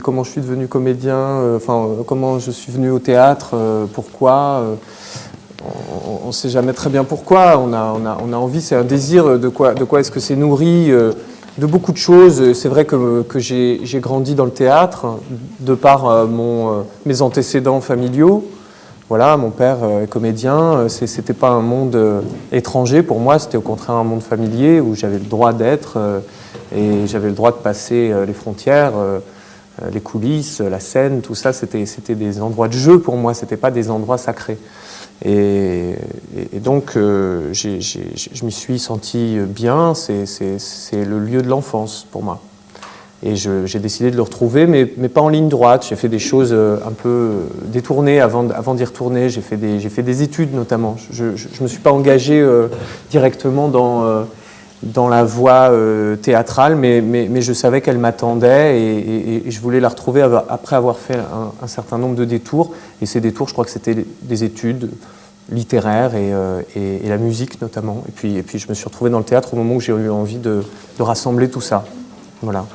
Comment je suis devenu comédien, comment je suis venu au théâtre, pourquoi, on ne sait jamais très bien pourquoi, on a envie, c'est un désir, de quoi est-ce que c'est nourri, de beaucoup de choses. C'est vrai que j'ai grandi dans le théâtre, de par mes antécédents familiaux. Voilà, mon père est comédien, c'était pas un monde étranger pour moi, c'était au contraire un monde familier où j'avais le droit d'être et j'avais le droit de passer les frontières. Les coulisses, la scène, tout ça, c'était des endroits de jeu pour moi, c'était pas des endroits sacrés. Et donc, je m'y suis senti bien, c'est le lieu de l'enfance pour moi. Et j'ai décidé de le retrouver, mais pas en ligne droite. J'ai fait des choses un peu détournées avant d'y retourner. J'ai fait des études notamment. Je ne me suis pas engagé directement dans la voie théâtrale, mais je savais qu'elle m'attendait et je voulais la retrouver après avoir fait un certain nombre de détours. Et ces détours, je crois que c'était des études littéraires et la musique notamment. Et puis je me suis retrouvé dans le théâtre au moment où j'ai eu envie de rassembler tout ça. Voilà.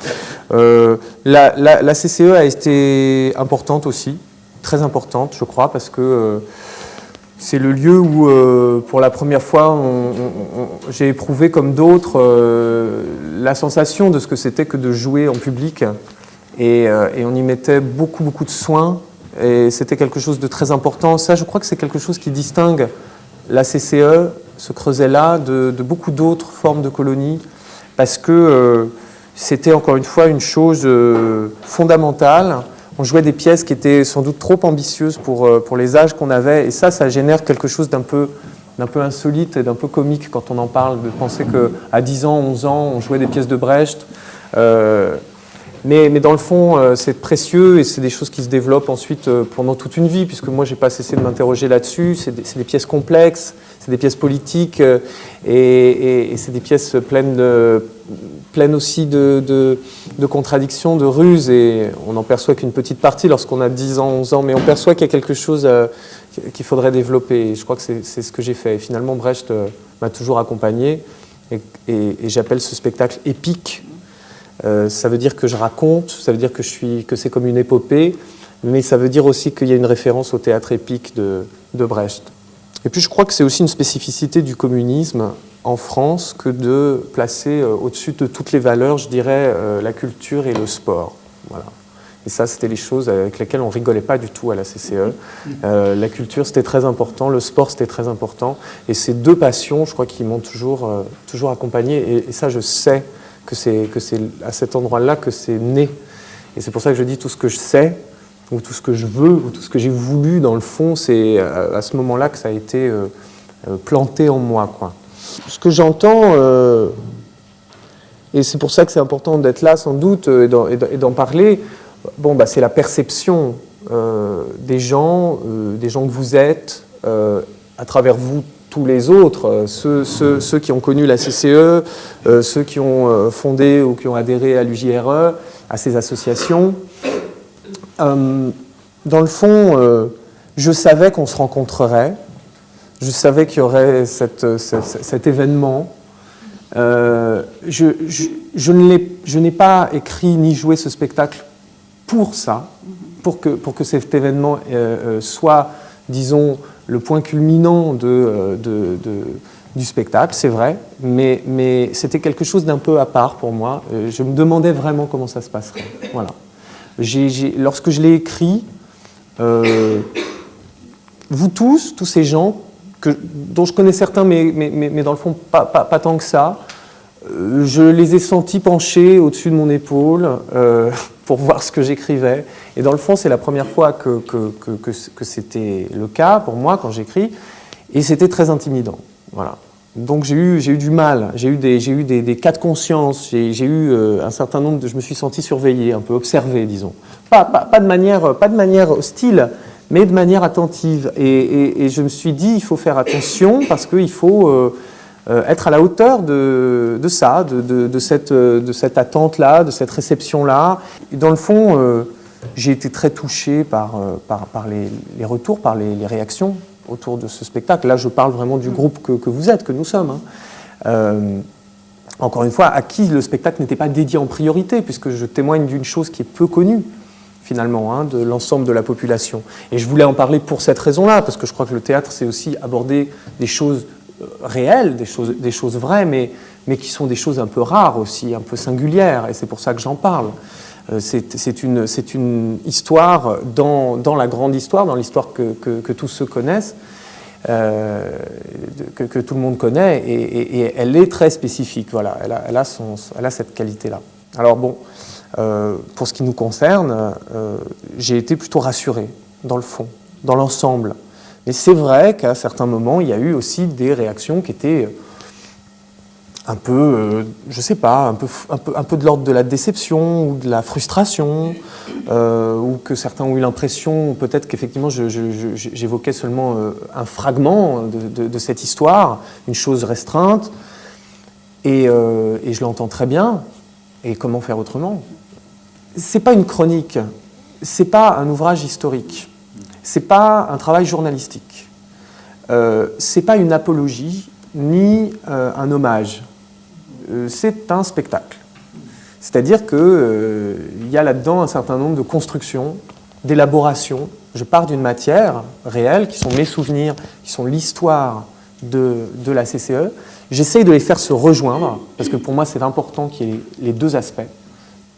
La CCE a été importante aussi, très importante, je crois, parce que c'est le lieu où, pour la première fois, j'ai éprouvé comme d'autres la sensation de ce que c'était que de jouer en public. Et on y mettait beaucoup de soin. Et c'était quelque chose de très important. Ça, je crois que c'est quelque chose qui distingue la CCE, ce creuset-là, de beaucoup d'autres formes de colonies. Parce que c'était encore une fois une chose fondamentale. On jouait des pièces qui étaient sans doute trop ambitieuses pour les âges qu'on avait. Et ça génère quelque chose d'un peu insolite et d'un peu comique quand on en parle, de penser qu'à 10 ans, 11 ans, on jouait des pièces de Brecht. Mais dans le fond, c'est précieux et c'est des choses qui se développent ensuite pendant toute une vie, puisque moi, je n'ai pas cessé de m'interroger là-dessus. C'est des pièces complexes, c'est des pièces politiques et c'est des pièces pleines aussi de contradictions, de ruses. Et on n'en perçoit qu'une petite partie lorsqu'on a 10 ans, 11 ans, mais on perçoit qu'il y a quelque chose qu'il faudrait développer. Et je crois que c'est ce que j'ai fait. Et finalement, Brecht m'a toujours accompagné et j'appelle ce spectacle épique. Ça veut dire que je raconte, ça veut dire que c'est comme une épopée, mais ça veut dire aussi qu'il y a une référence au théâtre épique de Brecht. Et puis je crois que c'est aussi une spécificité du communisme en France que de placer au-dessus de toutes les valeurs, je dirais, la culture et le sport. Voilà. Et ça, c'était les choses avec lesquelles on ne rigolait pas du tout à la CCE. La culture, c'était très important, le sport, c'était très important. Et ces deux passions, je crois, qui m'ont toujours accompagné. Et ça, je sais que c'est à cet endroit-là que c'est né. Et c'est pour ça que je dis tout ce que je sais, ou tout ce que je veux, ou tout ce que j'ai voulu, dans le fond, c'est à ce moment-là que ça a été planté en moi, quoi. Ce que j'entends, et c'est pour ça que c'est important d'être là, sans doute, et d'en parler, c'est la perception des gens que vous êtes, à travers vous, tous les autres, ceux qui ont connu la CCE, ceux qui ont fondé ou qui ont adhéré à l'UJRE, à ces associations. Dans le fond, je savais qu'on se rencontrerait, je savais qu'il y aurait cet événement. Je n'ai pas écrit ni joué ce spectacle pour ça, pour que cet événement soit, disons, le point culminant du spectacle, c'est vrai, mais c'était quelque chose d'un peu à part pour moi. Je me demandais vraiment comment ça se passerait. Voilà. Lorsque je l'ai écrit, vous tous ces gens, dont je connais certains, mais dans le fond, pas tant que ça, je les ai sentis pencher au-dessus de mon épaule pour voir ce que j'écrivais. Et dans le fond, c'est la première fois que c'était le cas pour moi quand j'écris, et c'était très intimidant. Voilà. Donc j'ai eu du mal, j'ai eu des cas de conscience, j'ai eu un certain nombre je me suis senti surveillé, un peu observé, disons. Pas de manière hostile, mais de manière attentive. Et je me suis dit, il faut faire attention parce qu'il faut être à la hauteur de ça, de cette attente-là, de cette réception-là. Et dans le fond, j'ai été très touché par les retours, par les réactions autour de ce spectacle. Là, je parle vraiment du groupe que vous êtes, que nous sommes. Encore une fois, à qui le spectacle n'était pas dédié en priorité, puisque je témoigne d'une chose qui est peu connue, finalement, de l'ensemble de la population. Et je voulais en parler pour cette raison-là, parce que je crois que le théâtre, c'est aussi aborder des choses réelles, des choses vraies, mais qui sont des choses un peu rares aussi, un peu singulières, et c'est pour ça que j'en parle. C'est une histoire dans la grande histoire, dans l'histoire que tous ceux connaissent, que tout le monde connaît, et elle est très spécifique. Voilà, elle a cette qualité-là. Alors bon, pour ce qui nous concerne, j'ai été plutôt rassuré dans le fond, dans l'ensemble. Mais c'est vrai qu'à certains moments, il y a eu aussi des réactions qui étaient un peu, je sais pas, un peu de l'ordre de la déception ou de la frustration, ou que certains ont eu l'impression, peut-être qu'effectivement j'évoquais seulement un fragment de cette histoire, une chose restreinte, et je l'entends très bien. Et comment faire autrement ? C'est pas une chronique, c'est pas un ouvrage historique, c'est pas un travail journalistique, c'est pas une apologie ni un hommage. C'est un spectacle. C'est-à-dire qu'il y a là-dedans un certain nombre de constructions, d'élaborations. Je pars d'une matière réelle, qui sont mes souvenirs, qui sont l'histoire de la CCE. J'essaye de les faire se rejoindre, parce que pour moi c'est important qu'il y ait les deux aspects.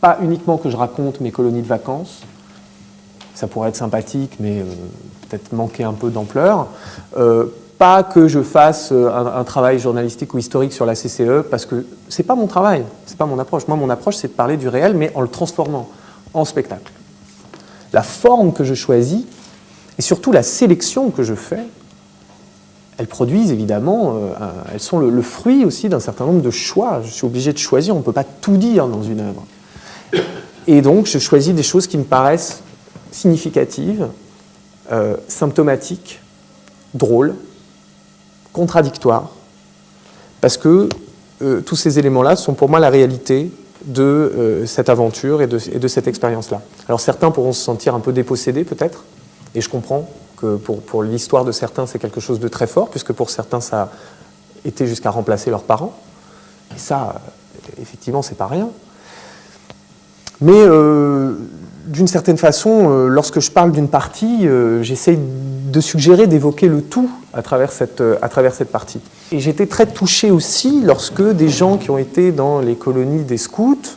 Pas uniquement que je raconte mes colonies de vacances, ça pourrait être sympathique, mais peut-être manquer un peu d'ampleur. Pas que je fasse un travail journalistique ou historique sur la CCE, parce que c'est pas mon travail, c'est pas mon approche. Moi, mon approche, c'est de parler du réel, mais en le transformant en spectacle. La forme que je choisis, et surtout la sélection que je fais, elles produisent évidemment, elles sont le fruit aussi d'un certain nombre de choix. Je suis obligé de choisir, on ne peut pas tout dire dans une œuvre. Et donc, je choisis des choses qui me paraissent significatives, symptomatiques, drôles, contradictoires, parce que tous ces éléments-là sont pour moi la réalité de cette aventure et de cette expérience-là. Alors certains pourront se sentir un peu dépossédés peut-être, et je comprends que pour l'histoire de certains c'est quelque chose de très fort, puisque pour certains ça a été jusqu'à remplacer leurs parents, et ça, effectivement, c'est pas rien. Mais d'une certaine façon, lorsque je parle d'une partie, j'essaye de suggérer d'évoquer le tout à travers cette partie. Et j'étais très touché aussi lorsque des gens qui ont été dans les colonies des scouts,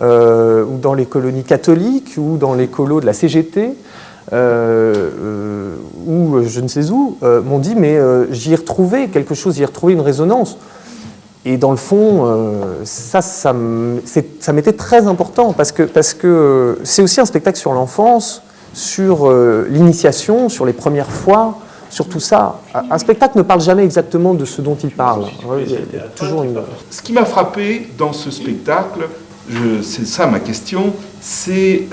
ou dans les colonies catholiques, ou dans les colos de la CGT, ou je ne sais où, m'ont dit mais j'y ai retrouvé quelque chose, j'y ai retrouvé une résonance. Et dans le fond, ça m'était très important, parce que c'est aussi un spectacle sur l'enfance, sur l'initiation, sur les premières fois, sur tout ça. Un spectacle ne parle jamais exactement de ce dont il parle. Il y a toujours une... Ce qui m'a frappé dans ce spectacle, c'est ça ma question, c'est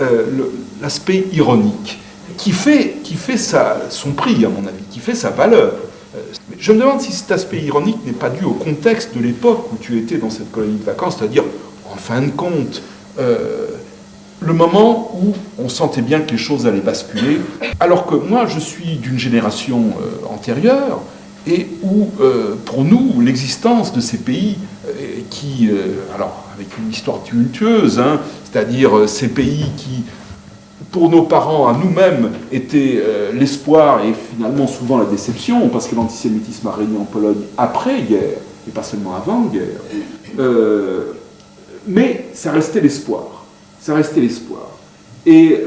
l'aspect ironique, qui fait son prix, à mon avis, qui fait sa valeur. Je me demande si cet aspect ironique n'est pas dû au contexte de l'époque où tu étais dans cette colonie de vacances, c'est-à-dire, en fin de compte, le moment où on sentait bien que les choses allaient basculer, alors que moi, je suis d'une génération antérieure, et où, pour nous, l'existence de ces pays alors, avec une histoire tumultueuse, c'est-à-dire ces pays qui, pour nos parents, à nous-mêmes, était l'espoir et finalement souvent la déception, parce que l'antisémitisme a régné en Pologne après-guerre, et pas seulement avant-guerre. Mais ça restait l'espoir. Ça restait l'espoir. Et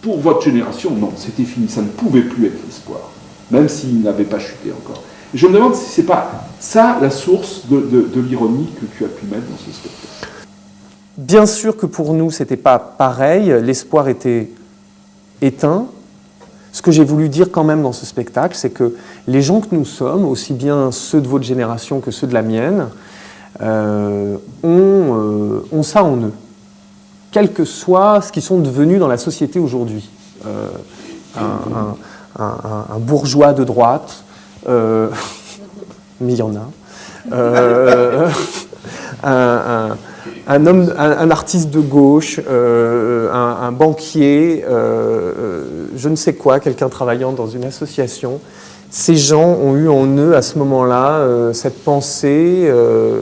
pour votre génération, non, c'était fini, ça ne pouvait plus être l'espoir, même s'il n'avait pas chuté encore. Et je me demande si c'est pas ça la source de l'ironie que tu as pu mettre dans ce spectacle. Bien sûr que pour nous, ce n'était pas pareil, l'espoir était éteint. Ce que j'ai voulu dire quand même dans ce spectacle, c'est que les gens que nous sommes, aussi bien ceux de votre génération que ceux de la mienne, ont ça en eux, quel que soit ce qu'ils sont devenus dans la société aujourd'hui. Un bourgeois de droite, mais il y en a. Un artiste de gauche, un banquier, je ne sais quoi, quelqu'un travaillant dans une association. Ces gens ont eu en eux, à ce moment-là, cette pensée,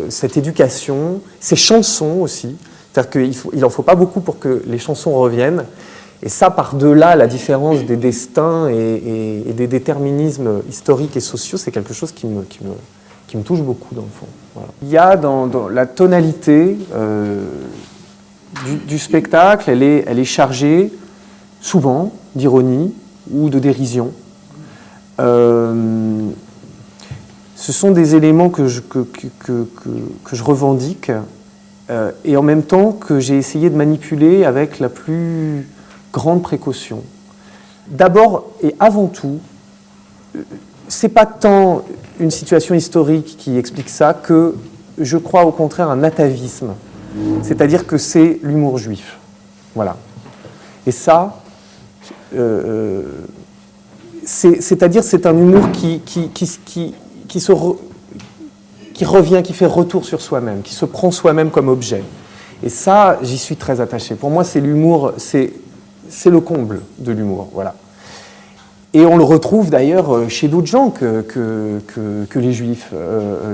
cette éducation, ces chansons aussi. C'est-à-dire qu'il n'en faut pas beaucoup pour que les chansons reviennent. Et ça, par-delà la différence des destins et des déterminismes historiques et sociaux, c'est quelque chose qui me touche beaucoup, dans le fond. Voilà. Il y a dans la tonalité du spectacle, elle est chargée, souvent, d'ironie ou de dérision. Ce sont des éléments que je revendique et en même temps que j'ai essayé de manipuler avec la plus grande précaution. D'abord et avant tout, c'est pas tant une situation historique qui explique ça que je crois au contraire un atavisme, c'est-à-dire que c'est l'humour juif. Voilà. Et ça, c'est-à-dire c'est un humour qui revient, qui fait retour sur soi-même, qui se prend soi-même comme objet. Et ça, j'y suis très attaché. Pour moi, c'est l'humour, c'est le comble de l'humour, voilà. Et on le retrouve d'ailleurs chez d'autres gens que les Juifs.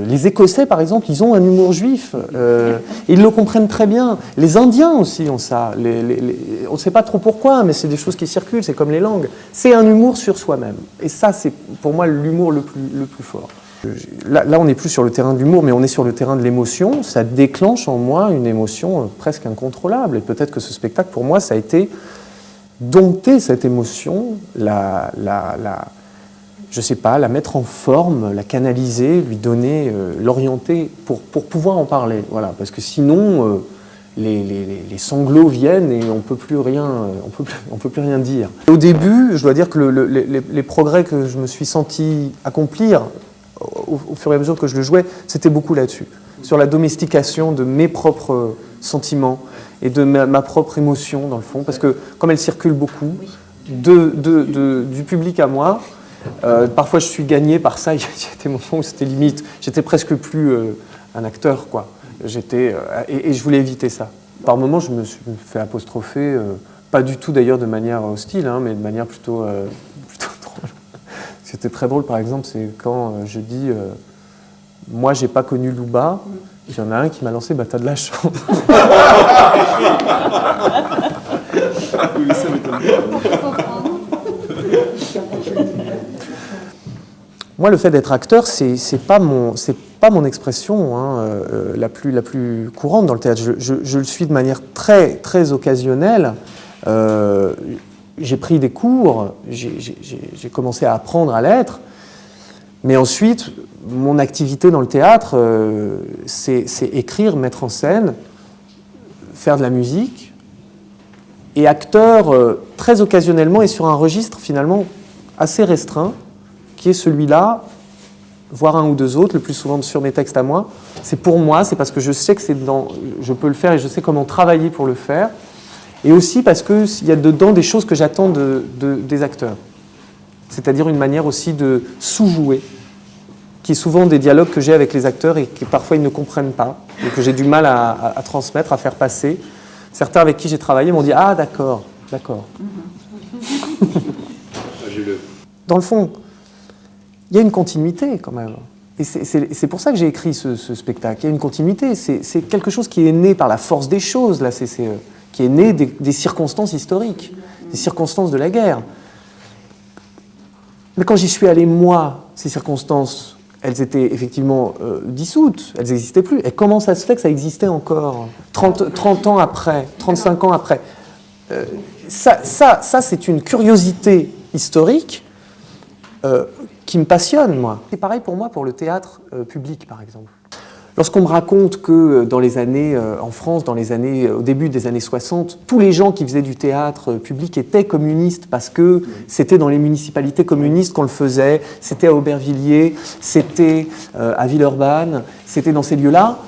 Les Écossais, par exemple, ils ont un humour juif. Ils le comprennent très bien. Les Indiens aussi ont ça. On ne sait pas trop pourquoi, mais c'est des choses qui circulent, c'est comme les langues. C'est un humour sur soi-même. Et ça, c'est pour moi l'humour le plus fort. Là, on n'est plus sur le terrain de l'humour, mais on est sur le terrain de l'émotion. Ça déclenche en moi une émotion presque incontrôlable. Et peut-être que ce spectacle, pour moi, ça a été dompter cette émotion, je sais pas, la mettre en forme, la canaliser, lui donner, l'orienter pour pouvoir en parler. Voilà, parce que sinon, les sanglots viennent et on peut plus rien dire. Au début, je dois dire que les progrès que je me suis senti accomplir au fur et à mesure que je le jouais, c'était beaucoup là-dessus, sur la domestication de mes propres sentiments et de ma propre émotion, dans le fond, parce que comme elle circule beaucoup, du public à moi, parfois je suis gagné par ça. Il y a des moments où c'était limite, j'étais presque plus un acteur, quoi. Et je voulais éviter ça. Par moments, je me suis fait apostropher, pas du tout d'ailleurs de manière hostile, hein, mais de manière plutôt drôle. C'était très drôle, par exemple, c'est quand je dis moi, j'ai pas connu Louba. Il y en a un qui m'a lancé, bah t'as de la chance. Moi, le fait d'être acteur, c'est pas mon expression hein, la plus courante dans le théâtre. Je le suis de manière très, très occasionnelle. J'ai pris des cours, j'ai commencé à apprendre à l'être. Mais ensuite, mon activité dans le théâtre, c'est écrire, mettre en scène, faire de la musique. Et acteur, très occasionnellement, et sur un registre finalement assez restreint, qui est celui-là, voire un ou deux autres, le plus souvent sur mes textes à moi. C'est pour moi, c'est parce que je sais que je peux le faire et je sais comment travailler pour le faire. Et aussi parce qu'il y a dedans des choses que j'attends des acteurs. C'est-à-dire une manière aussi de sous-jouer, qui est souvent des dialogues que j'ai avec les acteurs et que parfois ils ne comprennent pas, et que j'ai du mal à transmettre, à faire passer. Certains avec qui j'ai travaillé m'ont dit « Ah, d'accord, d'accord. » Dans le fond, il y a une continuité quand même. Et c'est pour ça que j'ai écrit ce spectacle. Il y a une continuité. C'est quelque chose qui est né par la force des choses, la CCE, qui est né des circonstances historiques, des circonstances de la guerre. Mais quand j'y suis allé, moi, ces circonstances, elles étaient effectivement dissoutes, elles n'existaient plus. Et comment ça se fait que ça existait encore 30 ans après, 35 ans après ça, c'est une curiosité historique qui me passionne, moi. C'est pareil pour moi pour le théâtre public, par exemple. Lorsqu'on me raconte que dans les années, en France, au début des années 60, tous les gens qui faisaient du théâtre public étaient communistes parce que c'était dans les municipalités communistes qu'on le faisait, c'était à Aubervilliers, c'était à Villeurbanne, c'était dans ces lieux-là.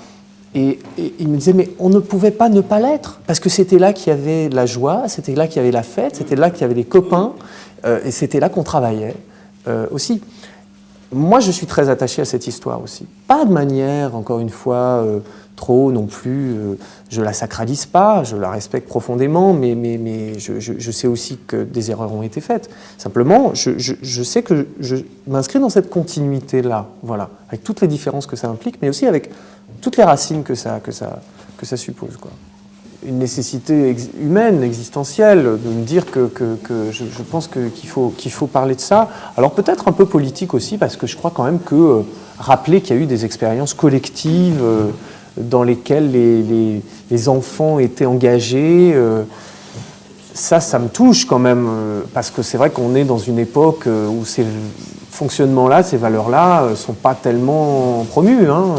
Et ils me disaient, mais on ne pouvait pas ne pas l'être, parce que c'était là qu'il y avait la joie, c'était là qu'il y avait la fête, c'était là qu'il y avait les copains, et c'était là qu'on travaillait aussi. moi, je suis très attaché à cette histoire aussi. Pas de manière, encore une fois, trop non plus, je la sacralise pas, je la respecte profondément, mais je sais aussi que des erreurs ont été faites. Simplement, je sais que je m'inscris dans cette continuité-là, voilà, avec toutes les différences que ça implique, mais aussi avec toutes les racines que ça suppose, quoi. Une nécessité humaine, existentielle, de me dire que je pense qu'il faut parler de ça. Alors peut-être un peu politique aussi, parce que je crois quand même que rappeler qu'il y a eu des expériences collectives dans lesquelles les enfants étaient engagés, ça me touche quand même, parce que c'est vrai qu'on est dans une époque où ces fonctionnements-là, ces valeurs-là, ne sont pas tellement promus, hein.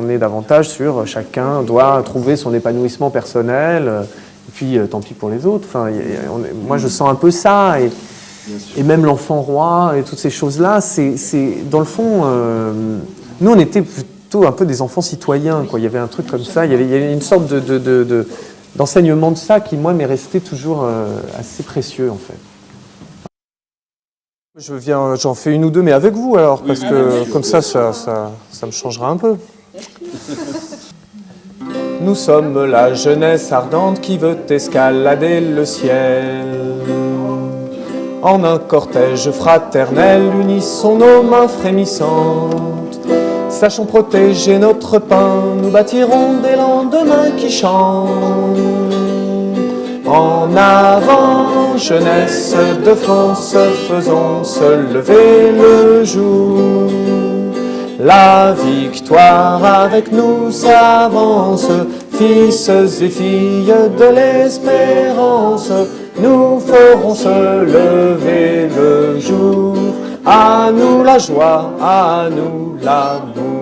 On est davantage sur chacun doit trouver son épanouissement personnel, et puis tant pis pour les autres. Enfin, moi, je sens un peu ça, et même l'enfant roi, et toutes ces choses-là, c'est dans le fond, nous, on était plutôt un peu des enfants citoyens, quoi. Il y avait un truc comme ça, il y avait une sorte d'enseignement de ça qui, moi, m'est resté toujours assez précieux, en fait. J'en fais une ou deux, mais avec vous alors, parce que comme ça me changera un peu. Nous sommes la jeunesse ardente qui veut escalader le ciel. En un cortège fraternel, unissons nos mains frémissantes. Sachons protéger notre pain, nous bâtirons des lendemains qui chantent. En avant, jeunesse de France, faisons se lever le jour. La victoire avec nous s'avance, fils et filles de l'espérance, nous ferons se lever le jour. À nous la joie, à nous l'amour.